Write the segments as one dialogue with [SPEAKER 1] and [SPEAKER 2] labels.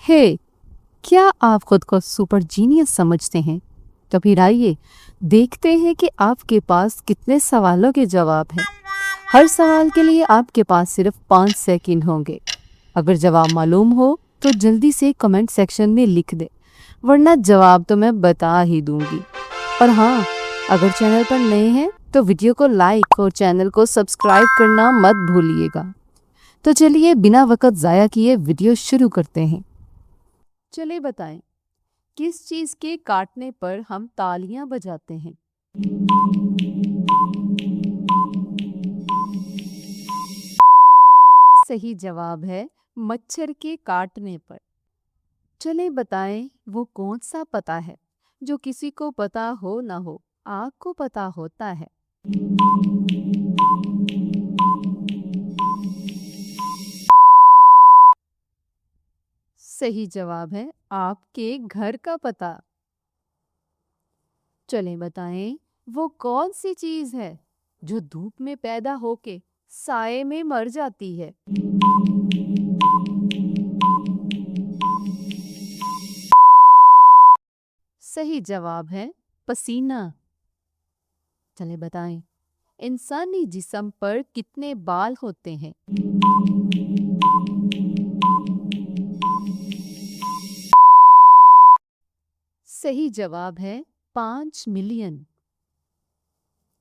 [SPEAKER 1] हे, क्या आप खुद को सुपर जीनियस समझते हैं? तो फिर आइए देखते हैं कि आपके पास कितने सवालों के जवाब हैं। हर सवाल के लिए आपके पास सिर्फ 5 सेकंड होंगे। अगर जवाब मालूम हो तो जल्दी से कमेंट सेक्शन में लिख दे, वरना जवाब तो मैं बता ही दूंगी। और हाँ, अगर चैनल पर नए हैं तो वीडियो को लाइक और चैनल को सब्सक्राइब करना मत भूलिएगा। तो चलिए बिना वक्त ज़ाया किए वीडियो शुरू करते हैं। चलिए बताएं, किस चीज़ के काटने पर हम तालियां बजाते हैं? सही जवाब है मच्छर के काटने पर। चलिए बताएं, वो कौन सा पता है जो किसी को पता हो ना हो, आग को पता होता है? सही जवाब है आपके घर का पता। चलें बताएं, वो कौन सी चीज है जो धूप में पैदा होके साए में मर जाती है? सही जवाब है पसीना। चलें बताएं, इंसानी जिस्म पर कितने बाल होते हैं? सही जवाब है 5 मिलियन।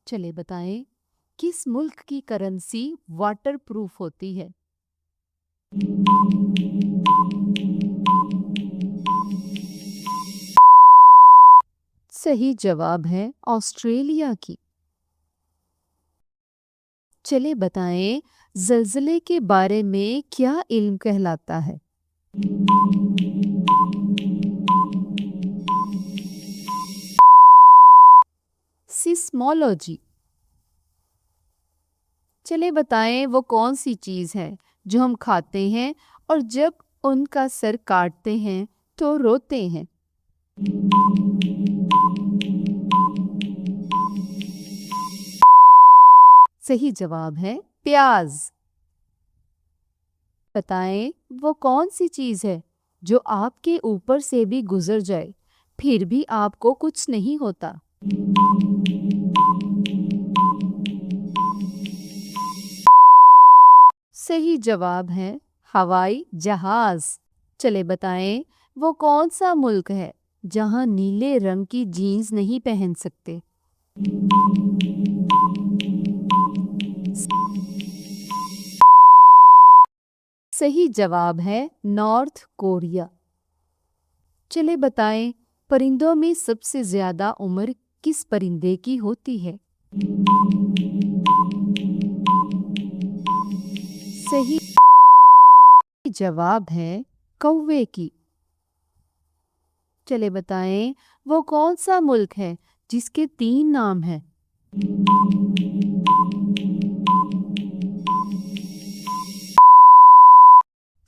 [SPEAKER 1] चले बताएं, किस मुल्क की करेंसी वाटर प्रूफ होती है? सही जवाब है ऑस्ट्रेलिया की। चले बताएं, जल्जले के बारे में क्या इल्म कहलाता है? सिस्मोलॉजी। चले बताएं, वो कौन सी चीज है जो हम खाते हैं और जब उनका सर काटते हैं तो रोते हैं? सही जवाब है प्याज। बताएं, वो कौन सी चीज है जो आपके ऊपर से भी गुजर जाए फिर भी आपको कुछ नहीं होता? सही जवाब है हवाई जहाज। चले बताएं, वो कौन सा मुल्क है जहां नीले रंग की जीन्स नहीं पहन सकते? सही जवाब है नॉर्थ कोरिया। चले बताएं, परिंदों में सबसे ज्यादा उम्र किस परिंदे की होती है? सही जवाब है कौवे की। चले बताएं, वो कौन सा मुल्क है जिसके 3 नाम हैं?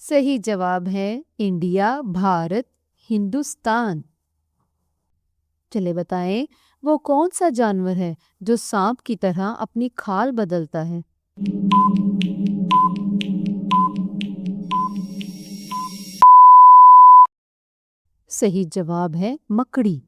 [SPEAKER 1] सही जवाब है इंडिया, भारत, हिंदुस्तान। चले बताएं, वो कौन सा जानवर है जो सांप की तरह अपनी खाल बदलता है? सही जवाब है मकड़ी।